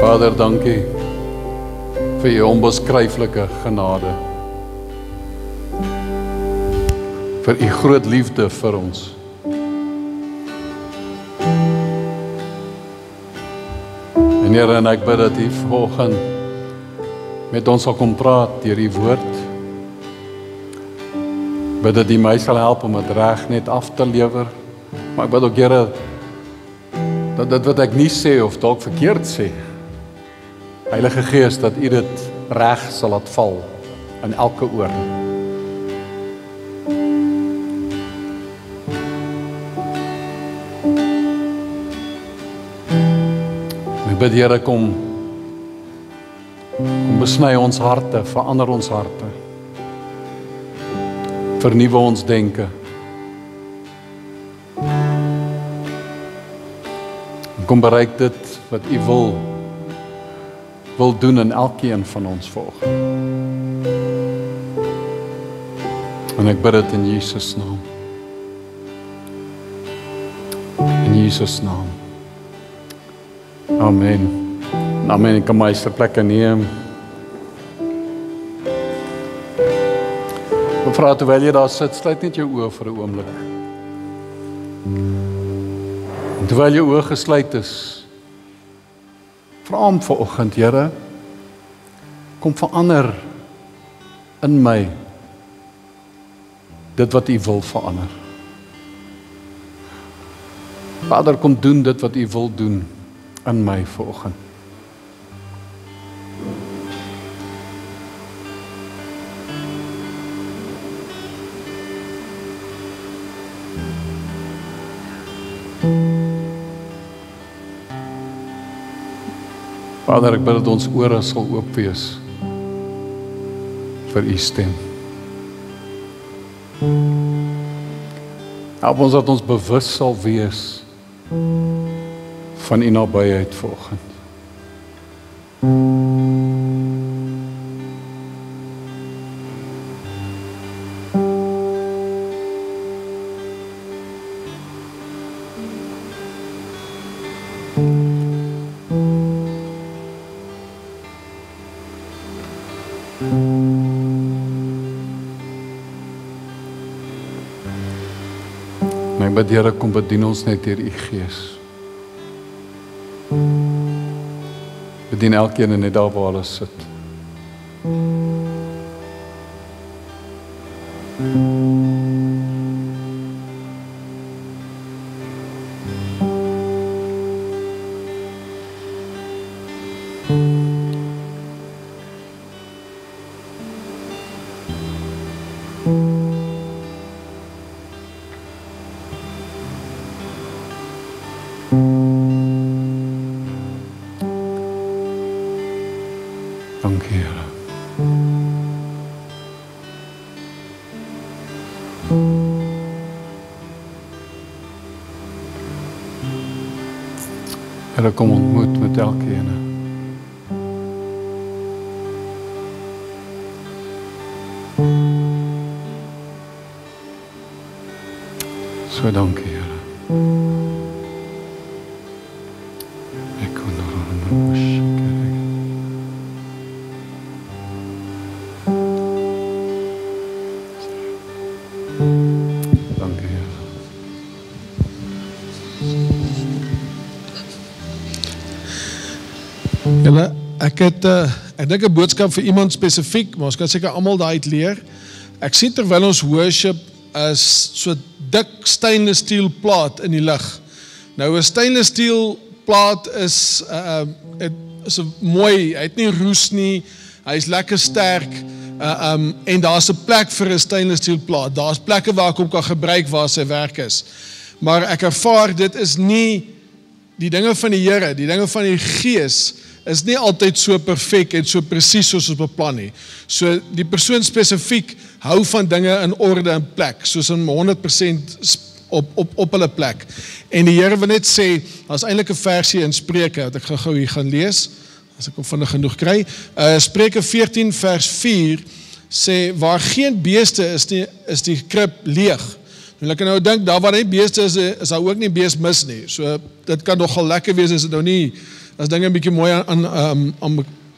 Vader, dankie vir u onbeskryflike genade. Vir u groot liefde vir ons. En Here, en ek bid dat u vanoggend met ons sal kom praat deur die woord. Bid dat u my sal help om dit reg net af te lewer. Maar ek bid ook, Here, dat dit wat ek nie sê of dalk verkeerd sê, Heilige Gees, dat u dit reg sal laat val in elke oor. Ek bid, Here, kom besny ons harte, verander ons harte. Vernuwe ons denke. Kom bereik dit wat u wil doen in elkeen van ons vanoggend. En ek bid dit in Jesus naam. In Jesus naam. Amen. Amen. Ek kan my plekke neem. Mevrou, terwyl jy daar sit, sluit net jou oë vir 'n oomblik. En terwyl jou oë gesluit is, vra hom vanoggend, Here, kom verander in my dit wat u wil verander. Vader, kom doen dit wat u wil doen in my vanoggend. Vader, ek bid dat ons ore sal oop wees vir u stem. Help ons dat ons bewus sal wees van u nabyheid vanoggend. My bid, Here, kom bedien ons net deur u Gees. Bedien elkeen net daar waar hulle sit. Dankie, Here. Here, kom ontmoet met elkeen. So dankie, Here. Ek dink 'n boodskap vir iemand spesifiek, maar ons kan seker almal daai uit leer. Ek sien terwyl ons worship is so dik stainless steel plaat in die lig. Nou 'n stainless steel plaat is mooi, hy het nie roes nie, hy is lekker sterk, en daar's 'n plek vir 'n stainless steel plaat. Daar's plekke waar ek hom kan gebruik waar sy werk is. Maar ek ervaar dit is nie die dinge van die Here, die dinge van die Gees is nie altyd so perfek en so presies soos ons beplan nie. So die persoon spesifiek hou van dinge in orde en plek, soos in 100% op hulle plek. En die Here wil net sê, daar's eintlik 'n versie in Spreuke wat ek gou hier gaan lees, as ek hom vinnig genoeg kry. Spreuke 14 vers 4 sê, waar geen beeste is die krib leeg. En ek kan nou dink, daar waar nie beeste is daar ook nie beest mis nie. So dit kan nogal lekker wees as dit nou nie as dinge 'n bietjie mooi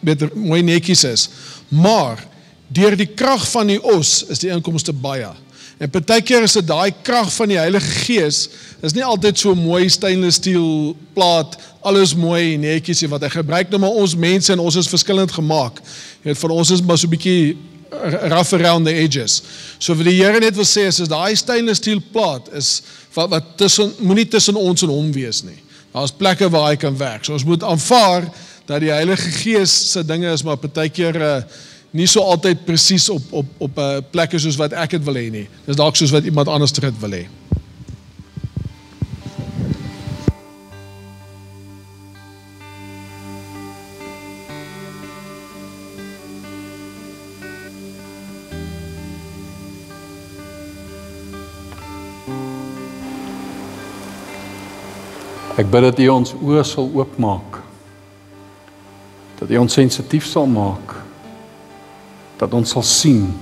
beter mooi netjies is. Maar deur die krag van die os is die inkomste baie. En partykeer is dit daai krag van die Heilige Gees, is nie altyd so mooi stainless steel plaat, alles mooi netjies wat hy gebruik, nou maar ons mense en ons is verskillend gemaak. Jy weet, vir ons is maar so 'n bietjie rough around the edges. So wat die Here net wil sê is daai stainless steel plaat is wat moenie tussen ons en hom wees nie. Daar's plekke waar hy kan werk. So ons moet aanvaar dat die Heilige Gees se dinge is maar partykeer nie so altyd presies op plekke soos wat ek het wil hê nie. Dis dalk soos wat iemand anders dit wil hê. Ek bid dat U ons oë sal oopmaak, dat U ons sensitief sal maak, dat ons sal sien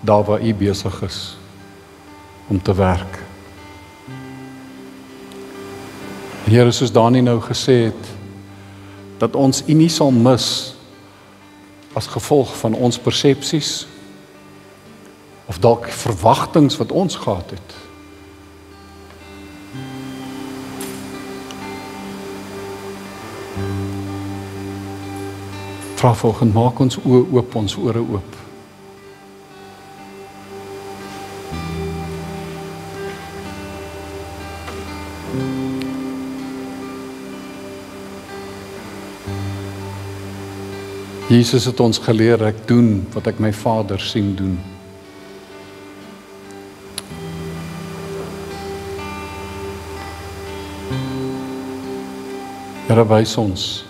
daar waar U besig is om te werk. Here, soos Dani nou gesê het, dat ons U nie sal mis as gevolg van ons persepsies of dalk verwagtinge wat ons gehad het. Vra volgende, maak ons oë oop, ons ore oop. Jesus het ons geleer, ek doen wat ek my Vader sien doen. Here, wys ons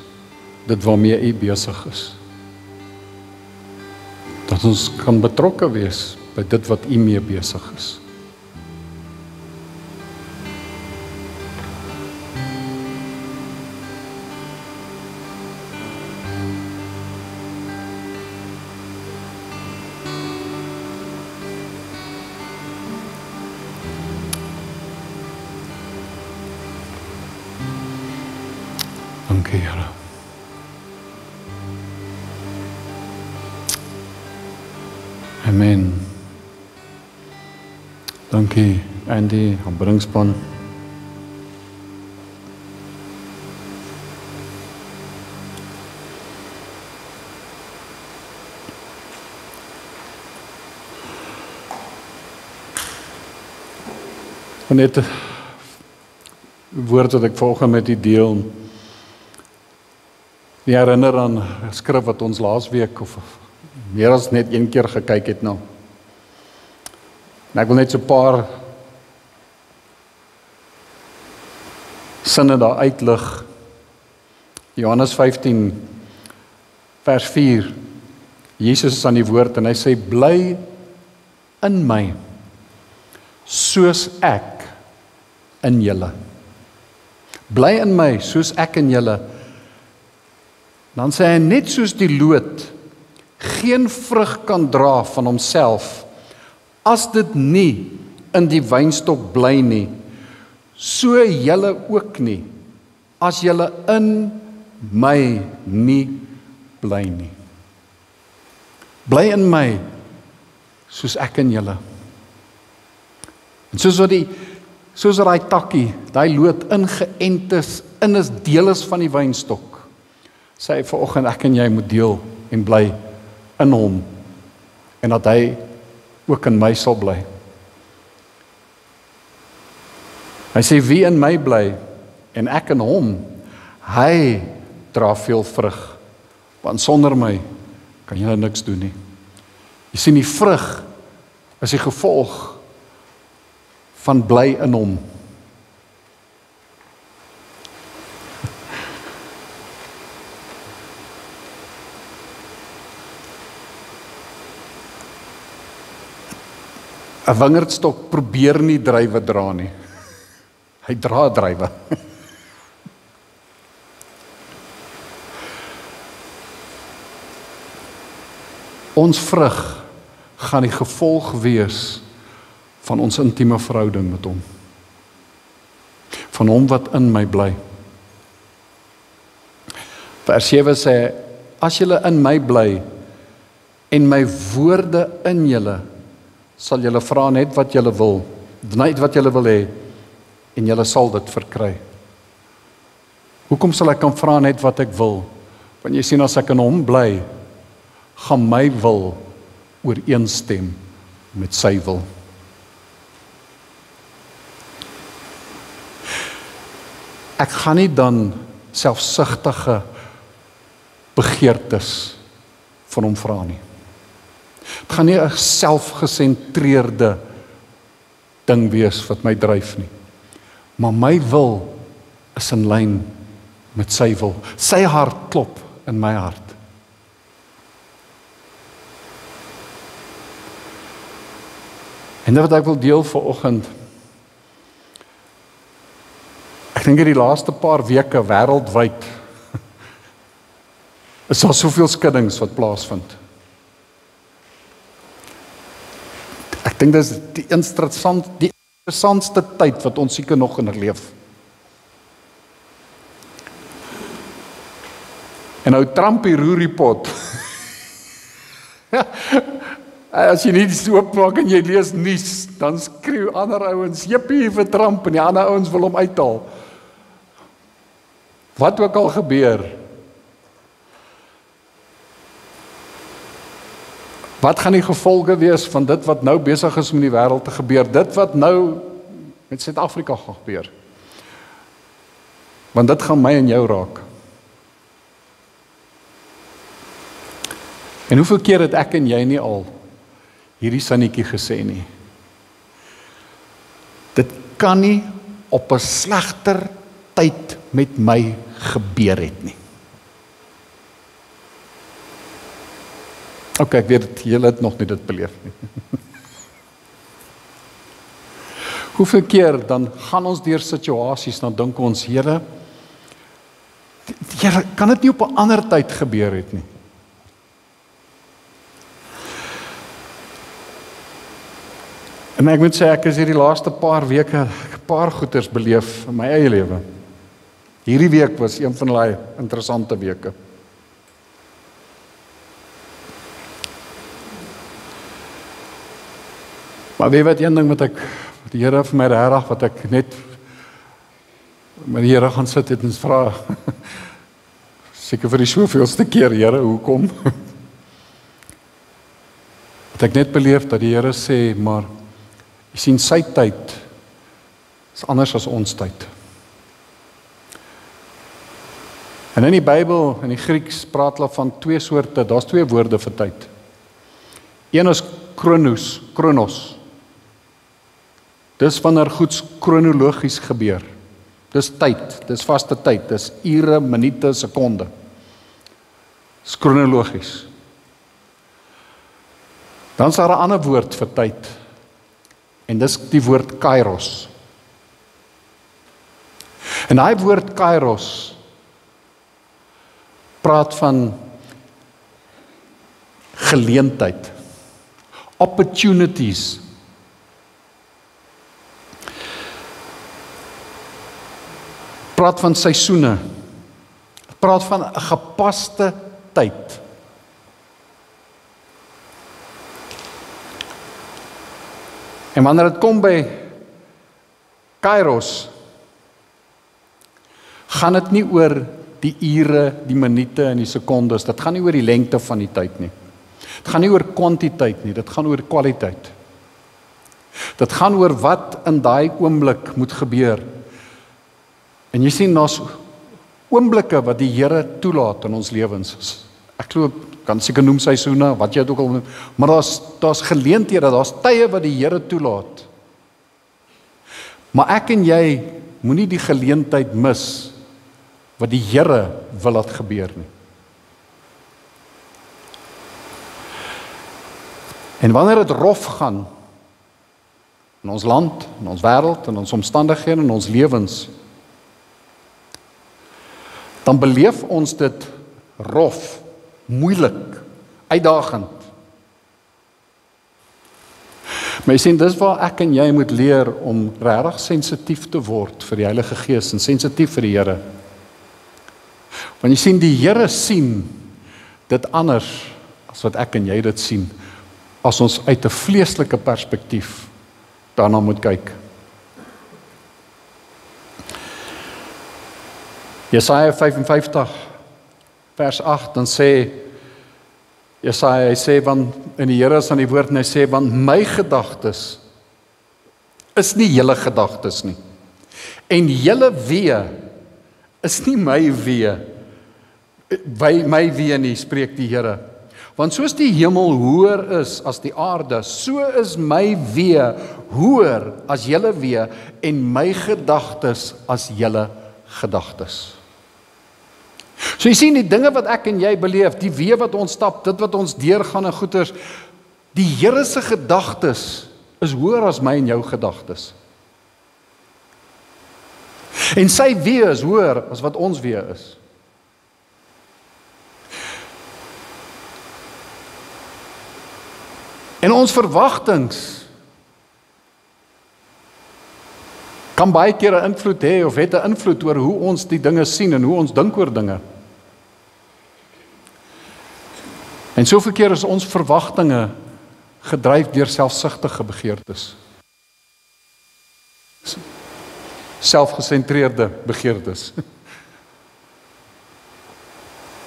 dit waarmee U besig is. Dat ons kan betrokke wees by dit wat U mee besig is. Dankie, Here. Amen. Dankie, Andy, aanbringsspan. Net 'n woord wat ek volgens met die deel. Die herinner aan 'n skrif wat ons laasweek of meer as net een keer gekyk het nou. En ek wil net so 'n paar sinne daar uitlig. Johannes 15 vers 4. Jesus is aan die woord en hy sê, bly in my, soos ek in julle. Bly in my, soos ek in julle. Dan sê hy, net soos die loot geen vrug kan dra van homself, as dit nie in die wynstok bly nie, so julle ook nie, as julle in my nie bly nie. Bly in my, soos ek in julle. En soos wat die takkie, die loot ingeënt is deel is van die wynstok, sê hy vanoggend, ek en jy moet deel en bly in hom, en dat hy ook in my sal bly. Hy sê, wie in my bly, en ek in hom, hy dra veel vrug, want sonder my kan jy niks doen nie. Jy sien, die vrug is die gevolg van bly in hom. 'n wingerdstok probeer nie druiwe dra nie. Hy dra druiwe. Ons vrug gaan die gevolg wees van ons intieme verhouding met hom. Van hom wat in my bly. Vers 7 sê, as julle in my bly en my woorde in julle, sal julle vra net wat julle wil, net wat julle wil hê, en julle sal dit verkry. Hoekom sal ek kan vra net wat ek wil? Want jy sien, as ek in hom bly, gaan my wil ooreenstem met sy wil. Ek gaan nie dan selfsugtige begeertes van hom vra nie. Het gaan nie 'n selfgesentreerde ding wees wat my dryf nie. Maar my wil is in lyn met sy wil. Sy hart klop in my hart. En dit wat ek wil deel vanoggend, ek dink die laaste paar weke wêreldwyd is daar soveel skuddings wat plaasvind. Ek dink dit is die interessantste tyd wat ons seker nog in leef. En nou Trump die roeriepot. As jy nie so oopmaak en jy lees nuus, dan skreeu ander ouens, jippie vir Trump, en die ander ouens wil hom uithaal. Wat ook al gebeur, wat gaan die gevolge wees van dit wat nou besig is om in die wêreld te gebeur, dit wat nou met Suid-Afrika gaan gebeur? Want dit gaan my en jou raak. En hoeveel keer het ek en jy nie al hierdie sinnetjie gesê nie? Dit kan nie op 'n slegter tyd met my gebeur het nie. OK, ek weet julle het nog nie dit beleef nie. Hoeveel keer dan gaan ons deur situasies, dan dink ons, Here, kan dit nie op 'n ander tyd gebeur het nie? En ek moet sê, ek is hierdie laaste paar weke 'n paar goeters beleef in my eie lewe. Hierdie week was een van daai interessante weke. Maar weet wat, een ding wat die Here vir my regtig, wat ek net met die Here gaan sit en vra, seker vir die soveelste keer, Here, hoekom? Wat ek net beleef dat die Here sê, maar jy sien, sy tyd is anders as ons tyd. En in die Bybel, in die Grieks, praat hulle van twee soorte, daar's twee woorde vir tyd. Een is chronos. Dis wanneer goed kronologies gebeur. Dis tyd, dis vaste tyd, dis ure, minute, sekonde. Dis kronologies. Dan is daar 'n ander woord vir tyd. En dis die woord kairos. En daai woord kairos praat van geleentheid, opportunities. Praat van seisoene. Praat van 'n gepaste tyd. En wanneer dit kom by kairos, gaan dit nie oor die ure, die minute en die sekondes, dit gaan nie oor die lengte van die tyd nie. Dit gaan nie oor kwantiteit nie, dit gaan oor kwaliteit. Dit gaan oor wat in daai oomblik moet gebeur. En jy sien, daar's oomblikke wat die Here toelaat in ons lewens. Ek glo, kan seker noem seisoene, wat jy dit ook al noem, maar daar's geleenthede, daar's tye wat die Here toelaat. Maar ek en jy moenie die geleentheid mis wat die Here wil laat gebeur nie. En wanneer dit rof gaan in ons land, in ons wêreld, in ons omstandighede, in ons lewens, dan beleef ons dit rof, moeilik, uitdagend. Maar jy sien, dis waar ek en jy moet leer om regtig sensitief te word vir die Heilige Gees en sensitief vir die Here. Want jy sien, die Here sien dit anders as wat ek en jy dit sien, as ons uit 'n vleeslike perspektief daarna moet kyk. Jesaja 55 vers 8, dan sê Jesaja, hy sê, want in die Here is aan die woord, en hy sê, want my gedagtes is nie julle gedagtes nie, en julle weë is nie my weë, my weë nie, spreek die Here. Want soos die hemel hoër is as die aarde, so is my weë hoër as julle weë, en my gedagtes as julle gedagtes. So jy sien, die dinge wat ek en jy beleef, die weë wat ons stap, dit wat ons deurgaan en goeters, die Here se gedagtes is hoër as my en jou gedagtes. En sy weë is hoër as wat ons weë is. En ons verwagtings kan baie keer 'n invloed hê, of het 'n invloed oor hoe ons die dinge sien en hoe ons dink oor dinge. En soveel keer is ons verwagtinge gedryf deur selfsugtige begeertes. Selfgesentreerde begeertes.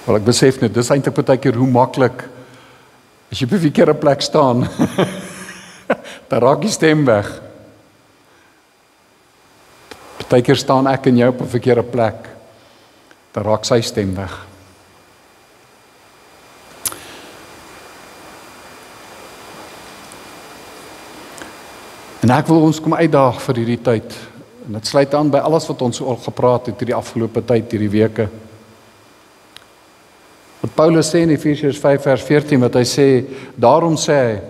Wel, ek besef net, dis eintlik baie keer hoe maklik as jy op 'n verkeerde plek staan, dan raak die stem weg. Partykeer staan ek en jy op 'n verkeerde plek, dan raak sy stem weg. En ek wil ons kom uitdaag vir hierdie tyd, en dit sluit aan by alles wat ons al gepraat het hierdie afgelope tyd, hierdie weke. Wat Paulus sê in Efesiërs 5 vers 14, wat hy sê, daarom sê hy,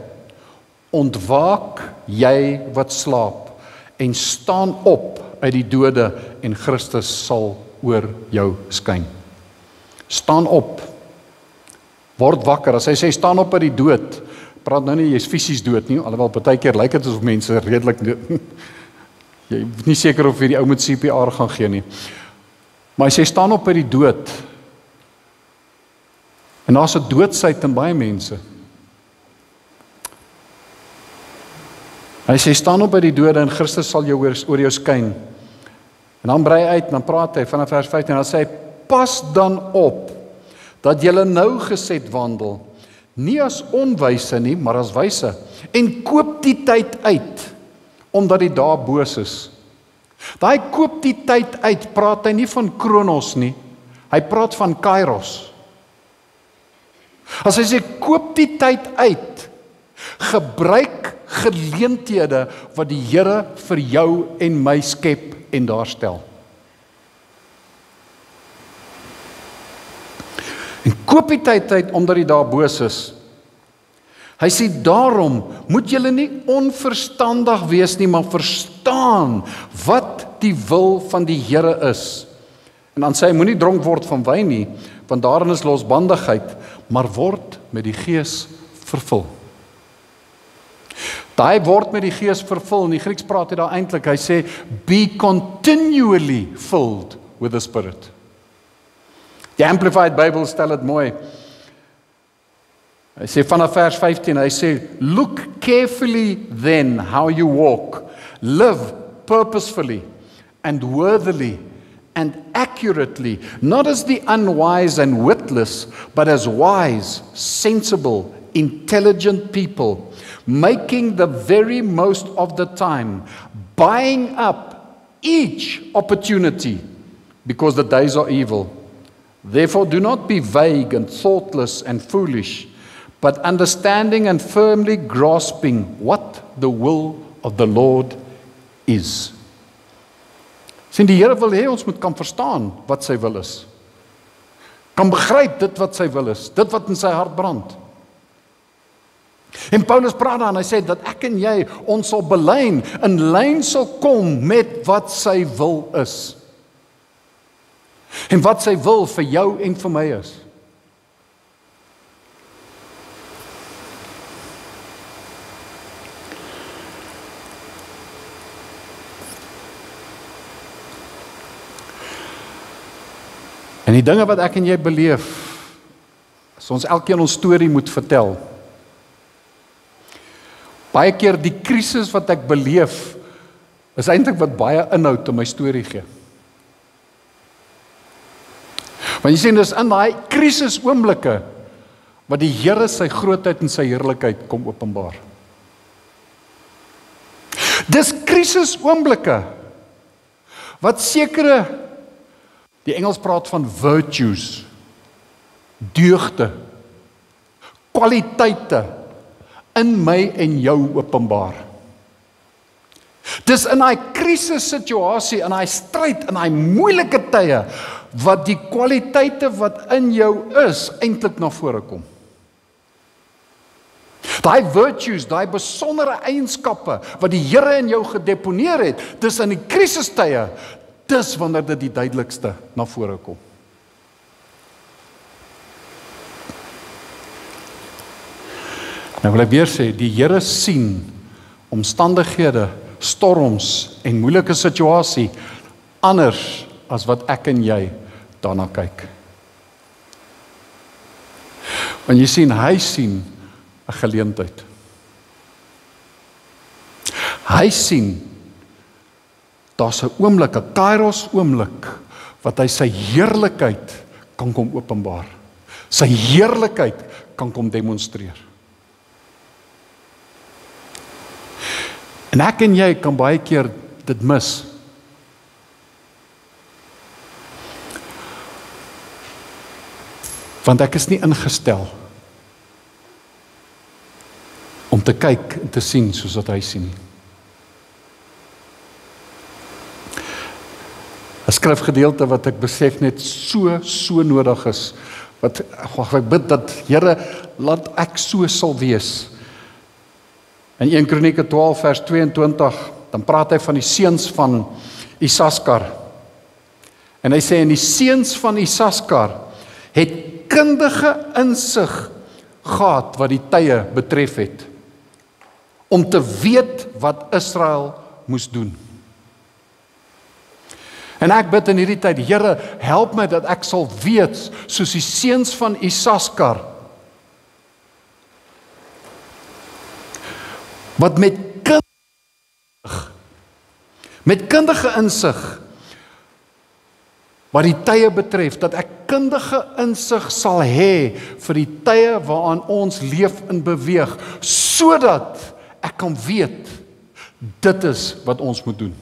ontwaak jy wat slaap, en staan op uit die dode, en Christus sal oor jou skyn. Staan op, word wakker. As hy sê, staan op uit die dood, praat nou nie, jy is fisies dood nie, alhoewel baie keer lyk dit asof mense redelik, jy is nie seker of hierdie ou met CPR gaan gee nie. Maar hy sê, staan op uit die dood, en daar's 'n doodsheid in baie mense. Hy sê, staan op by die dode en Christus sal jou oor jou skyn. En dan brei hy uit, en dan praat hy vanaf vers 15, en dan sê hy, pas dan op, dat julle nou geset wandel, nie as onwyse nie, maar as wyse, en koop die tyd uit, omdat die dae boos is. Daai koop die tyd uit, praat hy nie van Kronos nie, hy praat van Kairos. As hy sê, koop die tyd uit, gebruik geleenthede wat die Here vir jou en my skep en daar stel. En koop die tyd uit, omdat die dae boos is. Hy sê, daarom moet julle nie onverstandig wees nie, maar verstaan wat die wil van die Here is. En dan sê hy, moenie dronk word van wyn nie, want daarin is losbandigheid, maar word met die Gees vervul. Daai word met die Gees vervul, in die Grieks praat hy daar eintlik, hy sê, be continually filled with the Spirit. Die Amplified Bible stel dit mooi. Hy sê vanaf vers 15, hy sê, look carefully then how you walk, live purposefully and worthily and accurately, not as the unwise and witless, but as wise, sensible, intelligent people, making the very most of the time, buying up each opportunity, because the days are evil. Therefore do not be vague and thoughtless and foolish, but understanding and firmly grasping what the will of the Lord is. Sien, die Here wil hê ons moet kan verstaan wat sy wil is. Kan begryp dit wat sy wil is, dit wat in sy hart brand. En Paulus praat dan, hy sê dat ek en jy ons sal belyn, in lyn sal kom met wat sy wil is. En wat sy wil vir jou en vir my is. En die dinge wat ek en jy beleef, as ons elkeen ons storie moet vertel. Baie keer die krisis wat ek beleef, is eintlik wat baie inhoud in my storie gee. Want jy sien, dis in daai krisis oomblikke, wat die Here sy grootheid en sy heerlikheid kom openbaar. Dis krisis oomblikke, wat sekere, die Engels praat van virtues, deugde, kwaliteite, in my en jou openbaar. Dis in daai krisis situasie, in daai stryd, in daai moeilike tye, wat die kwaliteite wat in jou is, eintlik na vore kom. Daai virtues, daai besondere eienskappe, wat die Here in jou gedeponeer het, dis in die krisistye, dis wanneer dit die duidelikste na vore kom. Nou wil ek weer sê, die Here sien omstandighede, storms en moeilike situasie anders as wat ek en jy daarna kyk. Want jy sien, hy sien 'n geleentheid. Hy sien, daar's 'n oomblik, 'n kairos oomblik, wat hy sy heerlikheid kan kom openbaar. Sy heerlikheid kan kom demonstreer. En ek en jy kan baie keer dit mis. Want ek is nie ingestel om te kyk en te sien soos wat hy sien. 'n Skrifgedeelte wat ek besef net so nodig is, wat ek bid dat Here, laat ek so sal wees. In 1 Kronieke 12 vers 22, dan praat hy van die seuns van Isaskar. En hy sê, en die seuns van Isaskar het kundige insig gehad wat die tye betref het, om te weet wat Israel moes doen. En ek bid in hierdie tyd, Here, help my dat ek sal weet, soos die seuns van Isaskar, wat met kundige insig, wat die tye betref, dat ek kundige insig sal hê vir die tye waaraan ons leef en beweeg, sodat ek kan weet, dit is wat ons moet doen.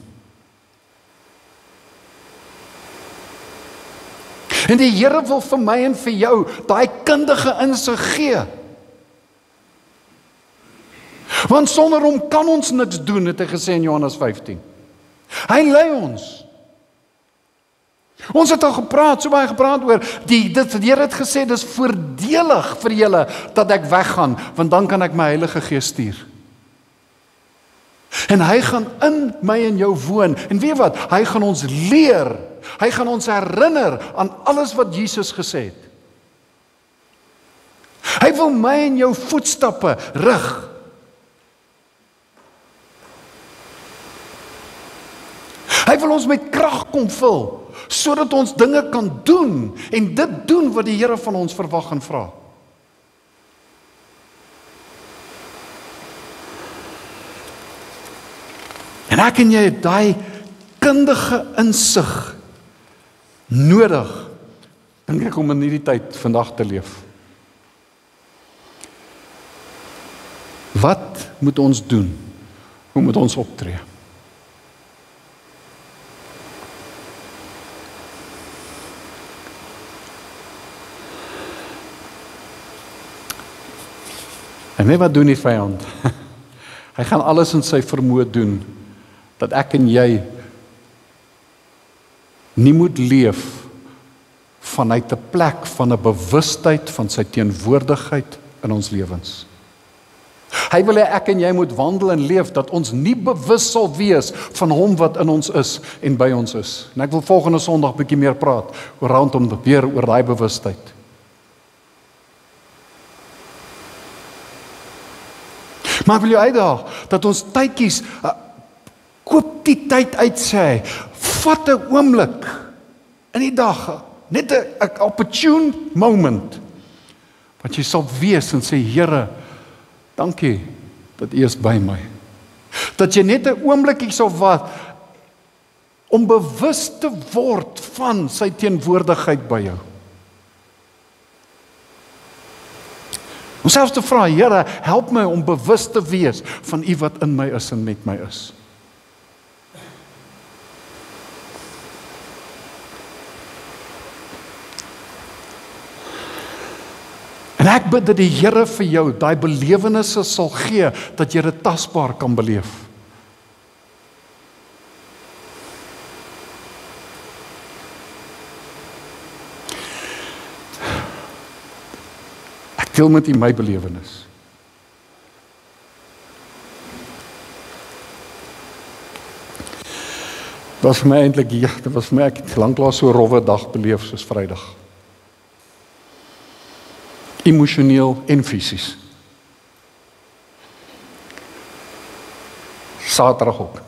En die Here wil vir my en vir jou daai kundige insig gee. Want sonder hom kan ons niks doen, het hy gesê in Johannes 15. Hy lei ons. Ons het al gepraat, so baie gepraat oor, die Here het gesê, dis voordelig vir julle, dat ek weggaan, want dan kan ek my Heilige Gees stuur. En hy gaan in my en jou woon, en weet wat, hy gaan ons leer, hy gaan ons herinner aan alles wat Jesus gesê het. Hy wil my en jou voetstappe rig. Hy wil ons met krag kom vul, sodat ons dinge kan doen, en dit doen wat die Here van ons verwag en vra. En ek en jy het daai kundige insig nodig, dink ek, om in hierdie tyd vandag te leef. Wat moet ons doen? Hoe moet ons optree? En weet wat doen die vyand? Hy gaan alles in sy vermoë doen, dat ek en jy nie moet leef vanuit 'n plek van 'n bewustheid van sy teenwoordigheid in ons lewens. Hy wil hê ek en jy moet wandel en leef, dat ons nie bewus sal wees van hom wat in ons is en by ons is. En ek wil volgende Sondag bietjie meer praat rondom weer oor daai bewustheid. Maar ek wil jou uitdaag, dat ons tydjies, koop die tyd uit, sê hy, vat 'n oomblik in die dag, Net 'n opportune moment. Wat jy sal wees en sê, Here, dankie dat U is by my. Dat jy net 'n oombliekie sal wat om bewus te word van sy teenwoordigheid by jou. Om selfs te vra, Here, help my om bewus te wees van U wat in my is en met my is. En ek bid dat die Here vir jou daai belewennisse sal gee, dat jy dit tasbaar kan beleef. Ek deel met U my belewenis. Dit was vir my eintlik, ja, dit was vir my, ek het lanklaas so 'n rowwe dag beleef soos Vrydag. Emosioneel en fisies. Saterdag ook.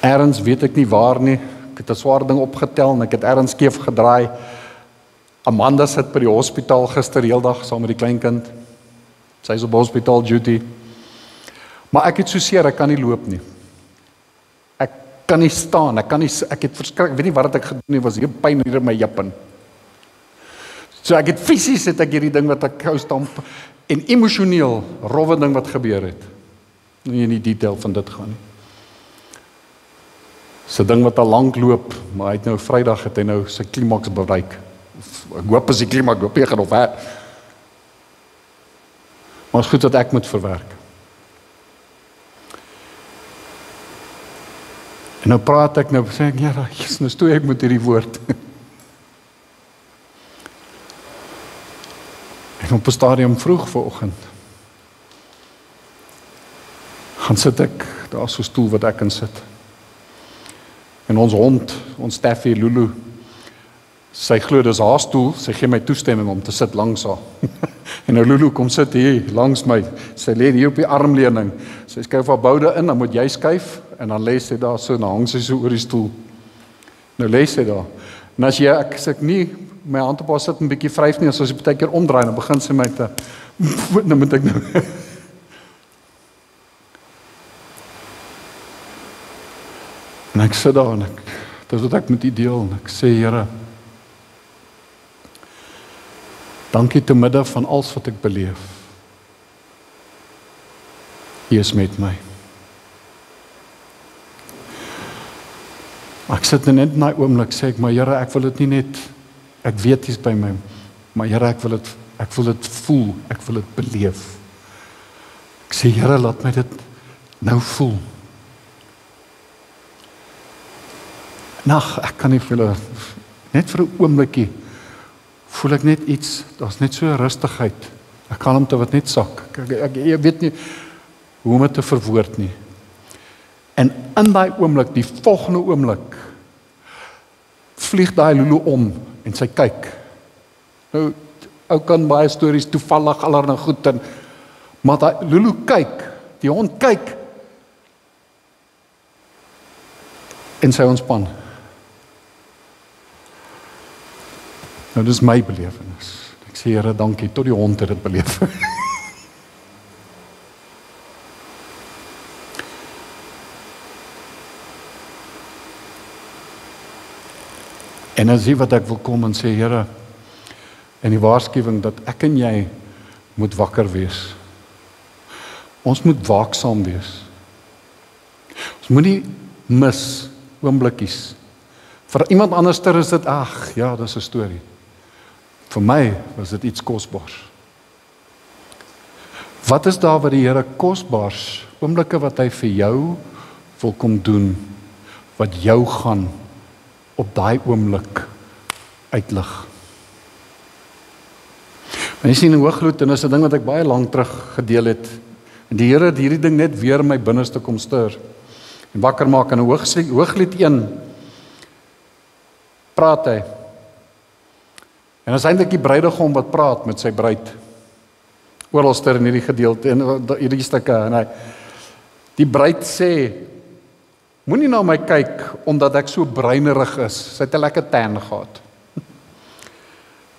Ergens weet ek nie waar nie. Ek het 'n swaar ding opgetel en ek het ergens skeef gedraai. Amanda sit by die hospitaal gister heeldag saam met die kleinkind. Sy is op hospitaal duty. Maar ek het so seer, ek kan nie loop nie. Ek kan nie staan, ek het verskrik, ek weet nie wat ek gedoen het, was hier pyn hier in my heup. So ek het fisies het ek hierdie ding wat ek hou stamp en emosioneel rowwe ding wat gebeur het. Nie in die detail van dit gaan nie. So ding wat al lank loop, maar hy het nou Vrydag het hy nou sy klimaks bereik. Ek hoop as die klimaks op gaan of hè. Maar is goed dat ek moet verwerk. En nou praat ek, nou sê ek, ja, nou stoei ek met hierdie woord. En op 'n stadium vroeg vanoggend, gaan sit ek, daar is so 'n stoel wat ek kan sit. En ons hond, ons Steffi, Lulu, sy glo dis haar stoel, sy gee my toestemming om te sit langs haar. En nou Lulu kom sit hier langs my, sy lê hier op die armleuning, sy skuif haar boude in, dan moet jy skuif, en dan lê sy daar so, en dan hang sy so oor die stoel. Nou lê sy daar, en as jy, ek nie, my hand op haar sit 'n bietjie vryf nie, as sy baie keer omdraai, dan begin sy my te, dan moet ek nou, en ek sit daar, en dis wat ek met U deel, en ek sê, Here, dankie te midde van alles wat ek beleef. U is met my. Ek sit net in daai oomblik, sê ek, maar Here, ek wil dit nie net, ek weet Hy is by my, maar Here, ek wil dit voel, ek wil dit beleef. Ek sê, Here, laat my dit nou voel. Ek kan nie voel, net vir 'n oomblikie, voel ek net iets, daar's net so 'n rustigheid, 'n kalmte wat net sak. Ek weet nie hoe om dit te verwoord nie. En in daai oomblik, die volgende oomblik, vlieg daai Lulu om en sy kyk. Nou, ou kan baie stories toevallig allerlei goed en maar daai Lulu kyk, die hond kyk en sy ontspan. Nou, dis my belewenis. Ek sê, Here, dankie, tot die hond het dit beleef. En as wat ek wil kom en sê, Here, en die waarskuwing dat ek en jy moet wakker wees. Ons moet waaksaam wees. Ons moet nie mis oomblikkies. Vir iemand anderster is dit, ag, ja, dis 'n storie. Vir my was dit iets kosbaars. Wat is daar wat die Here kosbaars, oomblikke wat hy vir jou wil kom doen, wat jou gaan op daai oomblik uitlig. Maar jy sien 'n Hooglied, en dis 'n ding wat ek baie lank terug gedeel het, en die Here het hierdie ding net weer in my binneste kom stuur, en wakker maak. In 'n Hooglied 1, praat hy, en is eintlik die bruidegom wat praat met sy bruid, oralster in hierdie gedeelte, en hierdie stukke, en hy, die bruid sê, moenie na my kyk omdat ek so breinerig is. Sy het 'n lekker tan gehad.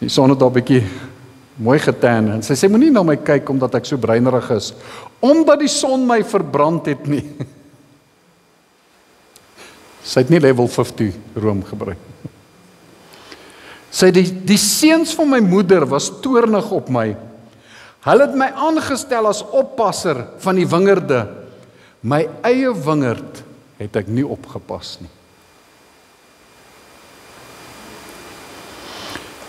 Die son het daar 'n bietjie mooi getan en sy sê moenie na my kyk omdat ek so breinerig is, omdat die son my verbrand het nie. Sy het nie level 50 room gebruik. Sy die seuns van my moeder was toornig op my. Hulle het my aangestel as oppasser van die wingerde. My eie wingerd het ek nie opgepas nie.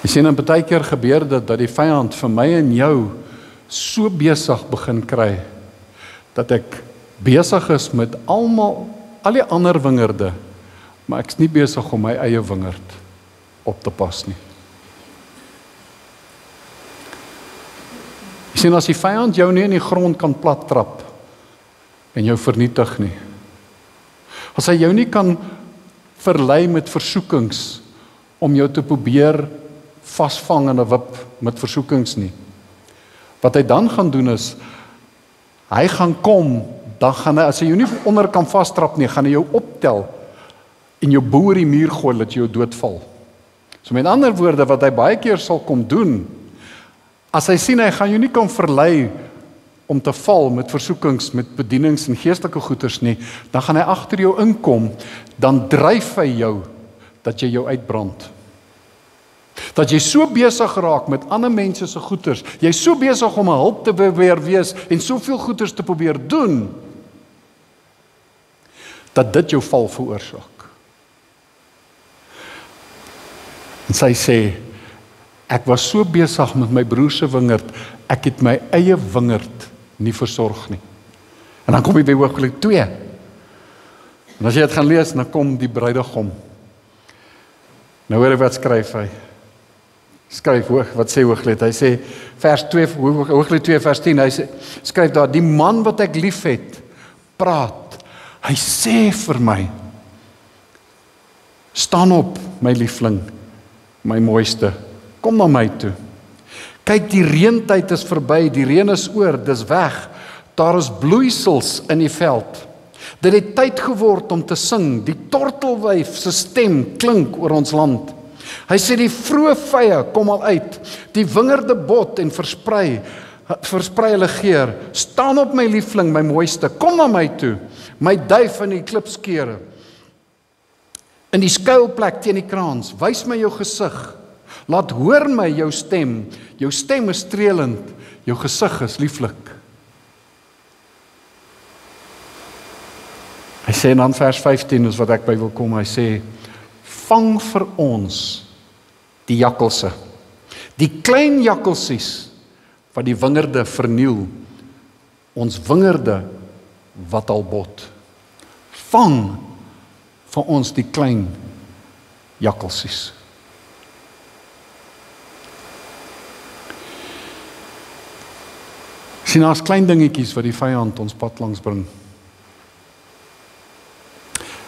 Jy sien, en baie keer gebeur dit dat die vyand vir my en jou so besig begin kry, dat ek besig is met al die ander wingerde, maar ek is nie besig om my eie wingerd op te pas nie. Jy sien, as die vyand jou nie in die grond kan plat trap en jou vernietig nie, as hy jou nie kan verlei met versoekings om jou te probeer vasvang in 'n wip met versoekings nie, wat hy dan gaan doen is, hy gaan kom, dan gaan hy, as hy jou nie onder kan vastrap nie, gaan hy jou optel en jou bo oor die muur gooi, dat jy jou doodval. So met ander woorde, wat hy baie keer sal kom doen, as hy sien hy gaan jou nie kan verlei om te val met versoekings, met bedienings en geestelike goeders nie, dan gaan hy agter jou inkom, dan dryf hy jou, dat jy jou uitbrand. Dat jy so besig raak met ander mense se goeders, jy is so besig om 'n hulp te probeer wees, en soveel goeders te probeer doen, dat dit jou val veroorsaak. En sy sê, ek was so besig met my broer se wingerd, ek het my eie wingerd nie versorg nie. En dan kom jy by Hooglied 2. En as jy dit gaan lees, dan kom die bruidegom. Nou hoor jy wat skryf hy. Wat sê Hooglied? Hy sê, vers 2, Hooglied 2 vers 10, hy sê, skryf daar, die man wat ek lief het, praat, hy sê vir my, staan op, my liefling, my mooiste, kom na my toe. Kyk, die reentyd is verby, die reën is oor, dis weg, daar is bloeisels in die veld. Dit het tyd geword om te sing, die tortelwyf se stem klink oor ons land. Hy sê die vroeë vye kom al uit, die wingerde bot en versprei hulle geur. Staan op my liefling, my mooiste, kom na my toe, my duif in die klipskere. In die skuilplek teen die kraans, wys my jou gesig. Laat hoor my jou stem is strelend, jou gesig is lieflik. Hy sê dan vers 15 is wat ek by wil kom, hy sê, vang vir ons die jakkalse, die klein jakkalsies wat die wingerde verniel, ons wingerde wat al bot. Vang vir ons die klein jakkalsies. Sien, daar's klein dingetjies wat die vyand ons pad langs bring.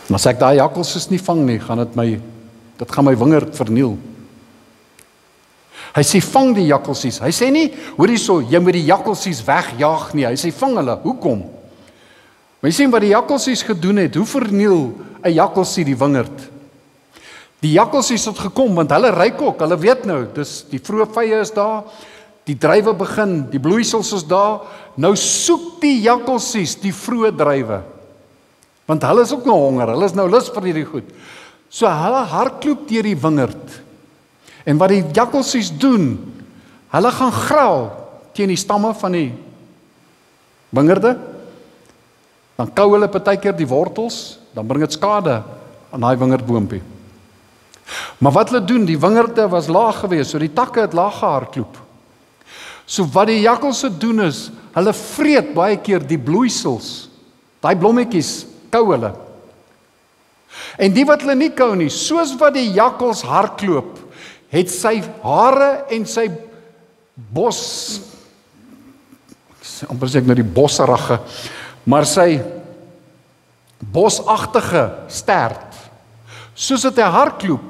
En as ek daai jakkalsies nie vang nie, dit gaan my wingerd verniel. Hy sê vang die jakkalsies. Hy sê nie, hoor hierso, jy moet die jakkalsies wegjaag nie. Hy sê vang hulle. Hoekom? Maar jy sien wat die jakkalsies gedoen het. Hoe verniel 'n jakkalsie die wingerd? Die jakkalsies het gekom want hulle ruik ook. Hulle weet nou, dis die vroeë vye is daar. Die druiwe begin, die bloeisels is daar. Nou soek die jakkalsies die vroeë druiwe. Want hulle is ook nou honger. Hulle is nou lus vir hierdie goed. So hulle hardloop deur die wingerd. En wat die jakkalsies doen, hulle gaan grawe teen die stamme van die wingerde. Dan kou hulle partykeer die wortels, dan bring dit skade aan daai wingerdboompie. Maar wat hulle doen, die wingerde was laag geweest, so die takke het laag gehardloop. So wat die jakkalse doen is, hulle vreet baie keer die bloeisels. Daai blommetjies kou hulle. En die wat hulle nie kou nie, soos wat die jakkals hardloop, het sy hare en sy amper sê ek nou die bosserige, maar sy bosagtige stert, soos dit hy hardloop,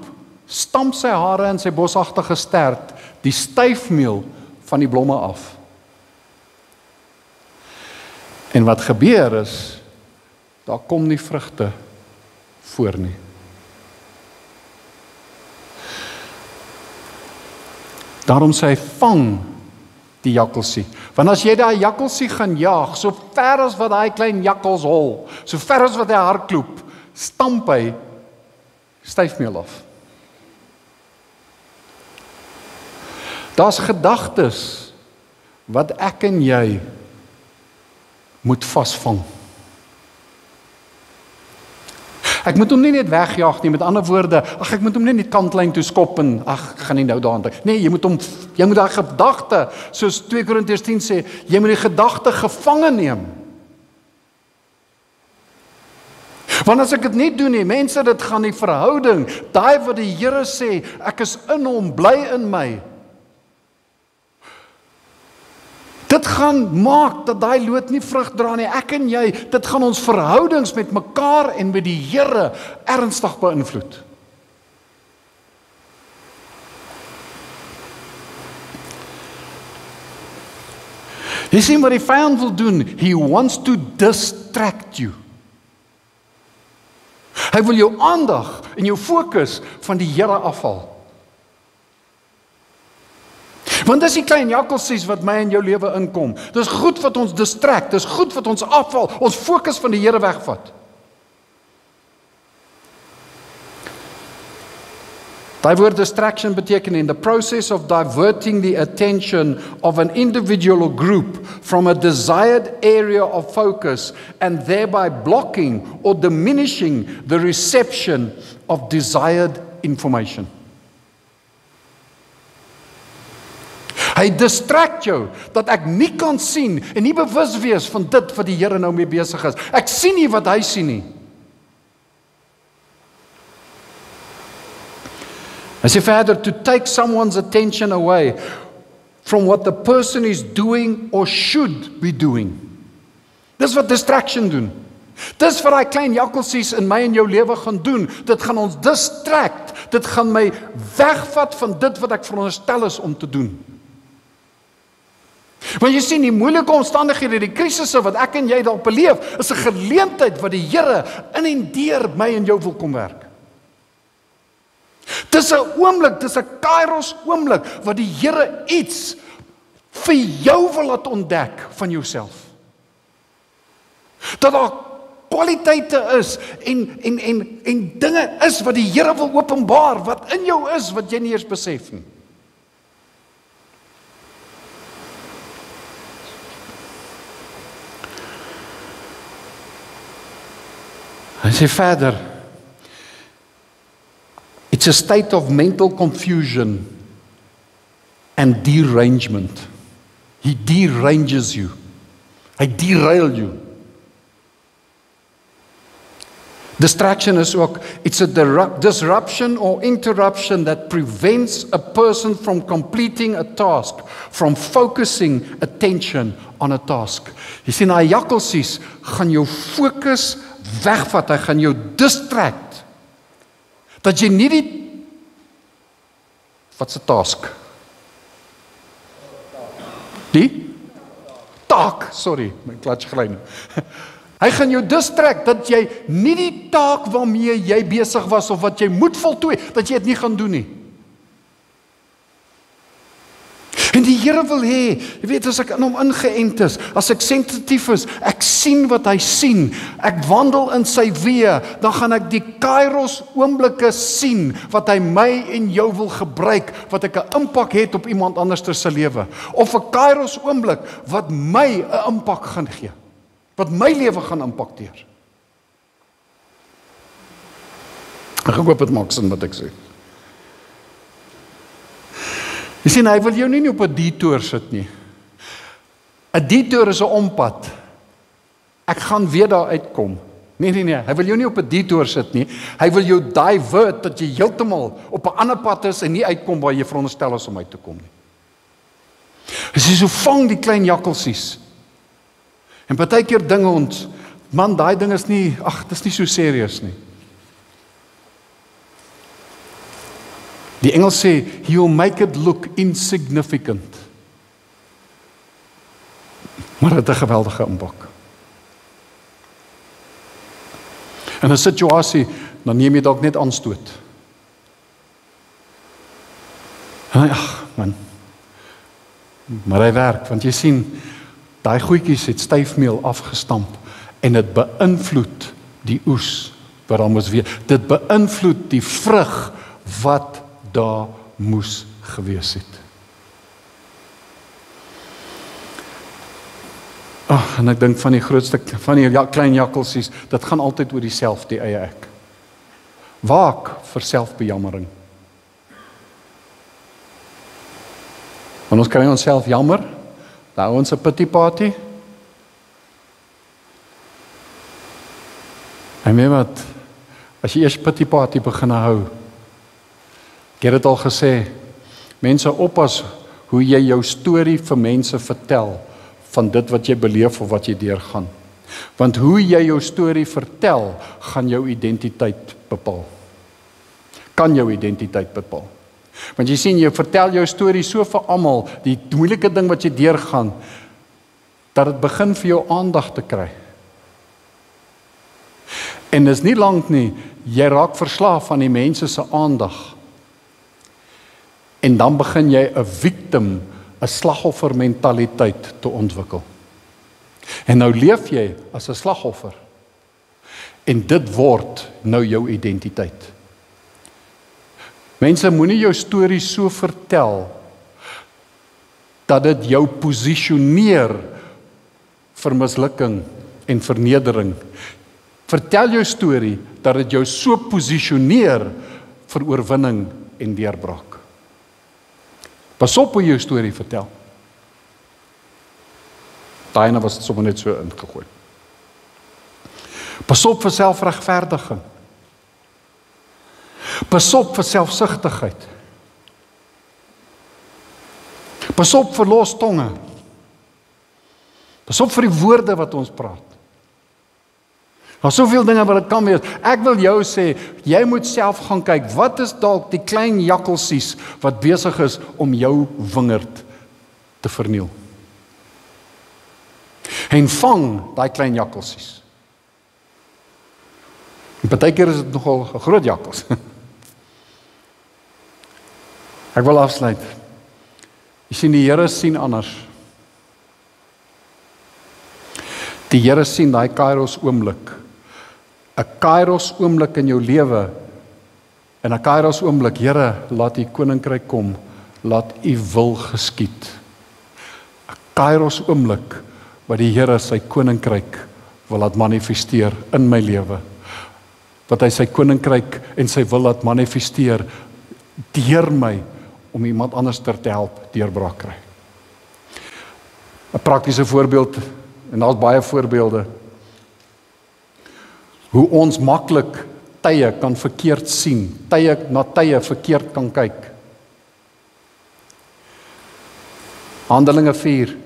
stamp sy hare en sy bosagtige stert die styfmeel van die blomme af. En wat gebeur is, daar kom nie vrugte voor nie. Daarom sê hy, vang die jakkalsie. Want as jy daai jakkalsie gaan jaag, so ver as wat daai klein jakkals hol, so ver as wat hy hardloop, stamp hy styfmeel af. Daar's gedagtes wat ek en jy moet vasvang. Ek moet hom nie net wegjaag nie, met ander woorde, ek moet hom nie net kantlyn toe skop en, ek gaan nie nou daaraan dink. Nee, jy moet daai gedagte, soos 2 Korintiërs 10 sê, jy moet die gedagte gevange neem. Want as ek dit nie doen nie, mense, dit gaan die verhouding, daai wat die Here sê, ek is in hom, bly in my. Dit gaan maak dat daai loot nie vrug dra nie. Ek en jy, dit gaan ons verhoudings met mekaar en met die Here ernstig beïnvloed. Jy sien wat die vyand wil doen? He wants to distract you. Hy wil jou aandag en jou fokus van die Here afhaal. Want dis die klein jakkalsies wat my en jou lewe inkom. Dis goed wat ons distract, dis goed wat ons afval, ons fokus van die Here wegvat. Daai woord distraction beteken in the process of diverting the attention of an individual or group from a desired area of focus and thereby blocking or diminishing the reception of desired information. Hy distract jou, dat ek nie kan sien en nie bewus wees van dit wat die Here nou mee besig is. Ek sien nie wat hy sien nie. Hy sê verder, to take someone's attention away from what the person is doing or should be doing. Dis wat distraction doen. Dis wat daai klein jakkalsies in my en jou lewe gaan doen. Dit gaan ons distract. Dit gaan my wegvat van dit wat ek veronderstel is om te doen. Want jy sien, die moeilike omstandighede, die krisisse wat ek en jy dalk beleef, is 'n geleentheid wat die Here in en deur my en jou wil kom werk. Dis 'n oomblik, dis 'n kairos oomblik wat die Here iets vir jou wil laat ontdek van jouself. Dat daar kwaliteite is en dinge is wat die Here wil openbaar, wat in jou is wat jy nie eers besef nie. Hy sê verder, it's a state of mental confusion and derangement. He deranges you. Hy derail you. Distraction is ook, it's a disruption or interruption that prevents a person from completing a task, from focusing attention on a task. Jy sien, daai jakkalsies gaan jou fokus wegvat, hy gaan jou distract, dat jy nie die, wat se task? Die? Taak, sorry, my klats gelyn. Hy gaan jou distract, dat jy nie die taak waarmee jy besig was, of wat jy moet voltooi, dat jy dit nie gaan doen nie. En die Here wil hê, jy weet, as ek in hom ingeënt is, as ek sensitief is, ek sien wat hy sien, ek wandel in sy weë, dan gaan ek die kairos oomblikke sien, wat hy my en jou wil gebruik, wat ek 'n impak het op iemand anders se lewe, of 'n kairos oomblik, wat my 'n impak gaan gee, wat my lewe gaan impakteer. Ek hoop dit maak sin wat ek sê. Jy sien, hy wil jou nie op 'n detour sit nie. 'n Detour is 'n ompad. Ek gaan weer daar uitkom. Nee, hy wil jou nie op 'n detour sit nie. Hy wil jou divert, dat jy heeltemal op 'n ander pad is en nie uitkom waar jy veronderstel is om uit te kom nie. Hy sê, so vang die klein jakkalsies. En partykeer dinge ons, man, daai ding is nie, dis nie so serieus nie. Die Engels sê, he will make it look insignificant. Maar het 'n geweldige impak. In 'n situasie dan neem jy dalk net aanstoot. Ag, man. Maar hy werk, want jy sien, daai goedjies het styfmeel afgestamp en dit beïnvloed die oes wat daar moes wees. Dit beïnvloed die vrug wat daar moes gewees het. En ek dink van die grootste, van die klein jakkelsies, dit gaan altyd oor die eie ek. Waak vir selfbejammering. Want ons kry onsself jammer, daar hou ons 'n pity party. En weet wat, as jy eers pity party begin hou, ek het dit al gesê, mense oppas hoe jy jou storie vir mense vertel, van dit wat jy beleef of wat jy deurgaan. Want hoe jy jou storie vertel, gaan jou identiteit bepaal. Kan jou identiteit bepaal. Want jy sien, jy vertel jou storie so vir almal, die moeilike ding wat jy deurgaan, dat dit begin vir jou aandag te kry. En dis nie lank nie, jy raak verslaaf aan die mense se aandag. En dan begin jy 'n victim, 'n slagoffermentaliteit te ontwikkel. En nou leef jy as 'n slagoffer. En dit word nou jou identiteit. Mense, moenie jou storie so vertel dat dit jou posisioneer vir mislukking en vernedering. Vertel jou storie dat dit jou so posisioneer vir oorwinning en deurbraak. Pas op hoe jy jou storie vertel. Daai was dit sommer net so ingegooi. Pas op vir selfregverdiging. Pas op vir selfsugtigheid. Pas op vir los tonge. Pas op vir die woorde wat ons praat. Daar's soveel dinge wat dit kan wees. Ek wil jou sê, jy moet self gaan kyk, wat is dalk die klein jakkelsies wat besig is om jou wingerd te verniel? En vang daai klein jakkelsies. En partykeer is dit nogal 'n groot jakkels. Ek wil afsluit. Jy sien, die Here sien anders. Die Here sien daai Kairos oomblik. 'n Kairos oomblik in jou lewe. En 'n Kairos oomblik, Here, laat U koninkryk kom. Laat U wil geskied. 'n Kairos oomblik wat die Here sy koninkryk wil laat manifesteer in my lewe. Wat hy sy koninkryk en sy wil laat manifesteer deur my om iemand anders te help deurbraak kry. 'n Praktiese voorbeeld, en daar's baie voorbeelde, hoe ons maklik tye kan verkeerd sien, na tye verkeerd kan kyk. Handelinge 4.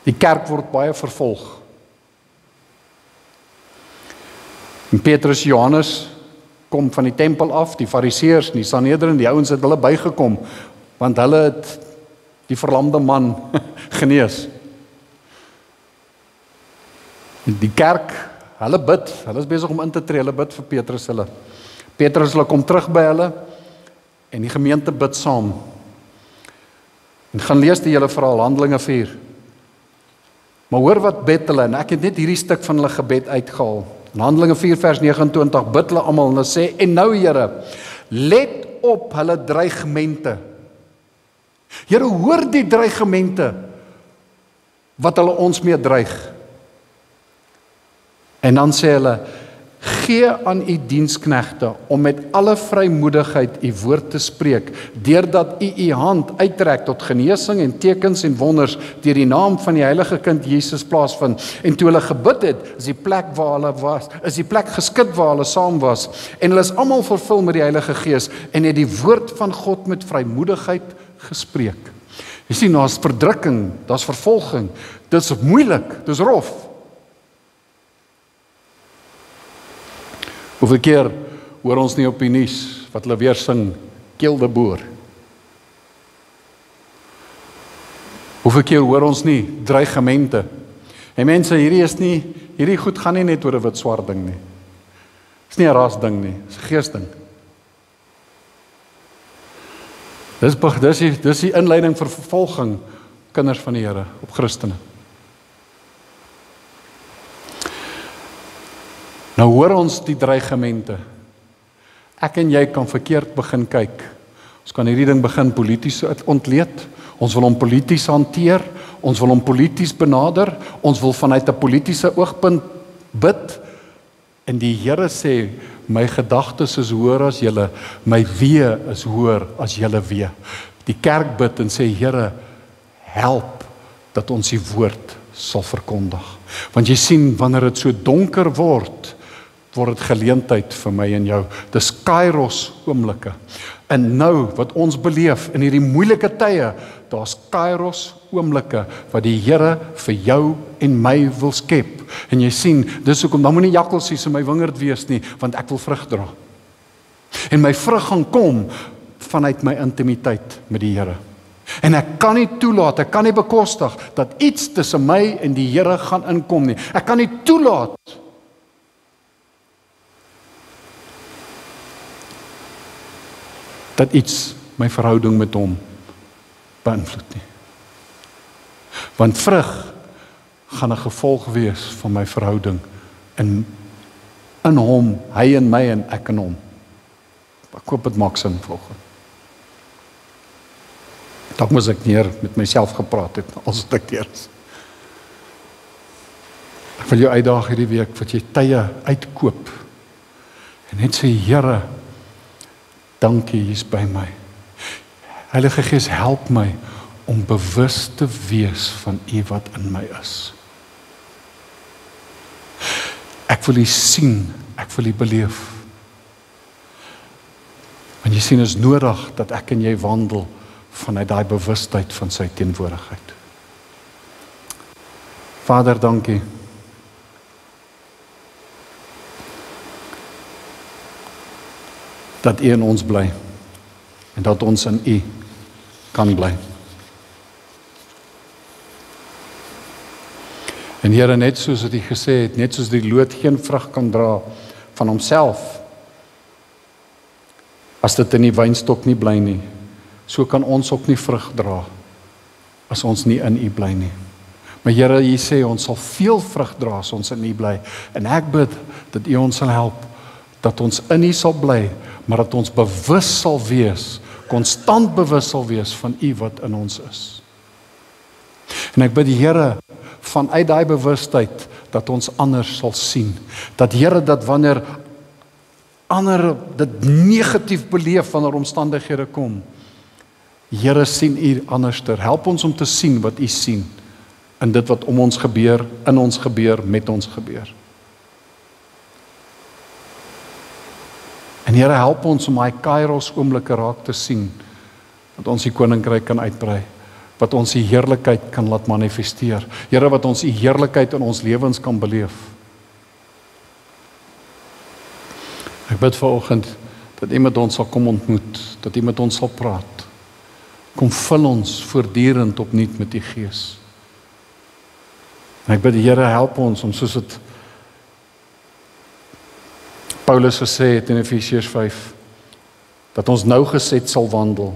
Die kerk word baie vervolg. En Petrus en Johannes kom van die tempel af, die Fariseërs, die Sanhedrin, die ouens het hulle bygekom, want hulle het die verlamde man genees. Die kerk, hulle bid, hulle is besig om in te tree, hulle bid vir Petrus hulle. Petrus hulle kom terug by hulle, en die gemeente bid saam. En gaan lees die hele verhaal, Handelinge 4. Maar hoor wat bid hulle, en ek het net hierdie stuk van hulle gebed uitgehaal. In Handelinge 4 vers 29 bid hulle almal, en hulle sê, en nou Here, let op hulle dreigemente. Here, hoor die dreigemente, wat hulle ons mee dreig. En dan sê hulle, gee aan U diensknegte om met alle vrymoedigheid U woord te spreek, deurdat U U hand uittrek tot genesing en tekens en wonders deur die naam van die heilige kind Jesus plaasvind. En toe hulle gebid het, is die plek waar hulle was, is die plek geskit waar hulle saam was, en hulle is almal vervul met die Heilige Gees en het die woord van God met vrymoedigheid gespreek. Jy sien, daar's verdrukking, daar's vervolging, dis moeilik, dis rof. Hoeveel keer hoor ons nie op die nuus wat hulle weer sing, kill the boer. Hoeveel keer hoor ons nie dreigemente. En mense, hierdie goed gaan nie net oor 'n wit swart ding nie. Dis nie 'n ras ding nie, dis 'n gees ding. Dis die inleiding vir vervolging kinders van die Here op Christene. Nou hoor ons die dreigemente. Ek en jy kan verkeerd begin kyk. Ons kan hierdie ding begin polities ontleed. Ons wil hom polities hanteer. Ons wil hom polities benader. Ons wil vanuit 'n politiese oogpunt bid. En die Here sê, my gedagtes is hoër as julle, my wee is hoër as julle wee. Die kerk bid en sê, Here, help dat ons die woord sal verkondig. Want jy sien, wanneer dit so donker word dit geleentheid vir my en jou. Dis Kairos oomblikke. En nou, wat ons beleef in hierdie moeilike tye, daar's Kairos oomblikke wat die Here vir jou en my wil skep. En jy sien, dis hoekom, dan moenie jakkalsies in my wingerd wees nie, want ek wil vrug dra. En my vrug gaan kom vanuit my intimiteit met die Here. En ek kan nie toelaat, ek kan nie bekostig dat iets tussen my en die Here gaan inkom nie. Ek kan nie toelaat dat iets my verhouding met hom beïnvloed nie. Want vrug gaan 'n gevolg wees van my verhouding in hom, hy in my en ek in hom. Ek hoop dit maak sin volgens. Dalk moes ek neer met myself gepraat het as dit eers. Ek wil jou uitdaag hierdie week wat jy tye uitkoop en net sê, Here, dankie, jy is by my. Heilige Gees, help my om bewus te wees van U wat in my is. Ek wil U sien, ek wil U beleef. Want jy sien, is nodig dat ek en jy wandel vanuit daai bewustheid van sy teenwoordigheid. Vader, dankie. Dat U in ons bly en dat ons in U kan bly. En Here, net soos wat U gesê het, net soos die loot geen vrug kan dra van homself, as dit in die wynstok nie bly nie, so kan ons ook nie vrug dra as ons nie in U bly nie. Maar Here, U sê ons sal veel vrug dra as ons in U bly. En ek bid dat U ons sal help, dat ons in U sal bly, maar dat ons bewus sal wees, konstant bewus sal wees van U wat in ons is. En ek bid die Here, vanuit daai bewustheid, dat ons anders sal sien. Dat Here, dat wanneer ander dit negatief beleef wanneer omstandighede kom, Here, sien U anderster. Help ons om te sien wat U sien in dit wat om ons gebeur, in ons gebeur, met ons gebeur. En Here, help ons om daai Kairos oomblikke raak te sien, dat ons die koninkryk kan uitbrei, wat ons die heerlikheid kan laat manifesteer. Here, wat ons die heerlikheid in ons lewens kan beleef. Ek bid vanoggend dat U met ons sal kom ontmoet, dat U met ons sal praat. Kom vul ons voortdurend opnuut met U Gees. En ek bid die Here, help ons om soos dit Paulus gesê het in Efesiërs 5, dat ons nougeset sal wandel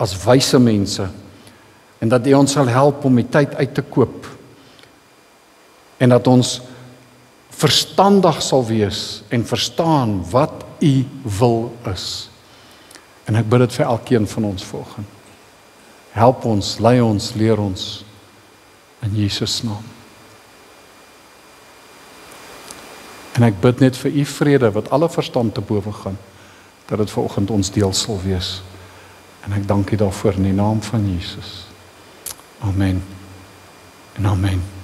as wyse mense, en dat U ons sal help om die tyd uit te koop, en dat ons verstandig sal wees en verstaan wat U wil is. En ek bid dit vir elkeen van ons volgende. Help ons, lei ons, leer ons in Jesus naam. En ek bid net vir U vrede wat alle verstand te bowe gaan, dat dit vanoggend ons deel sal wees. En ek dank U daarvoor in die naam van Jesus. Amen en amen.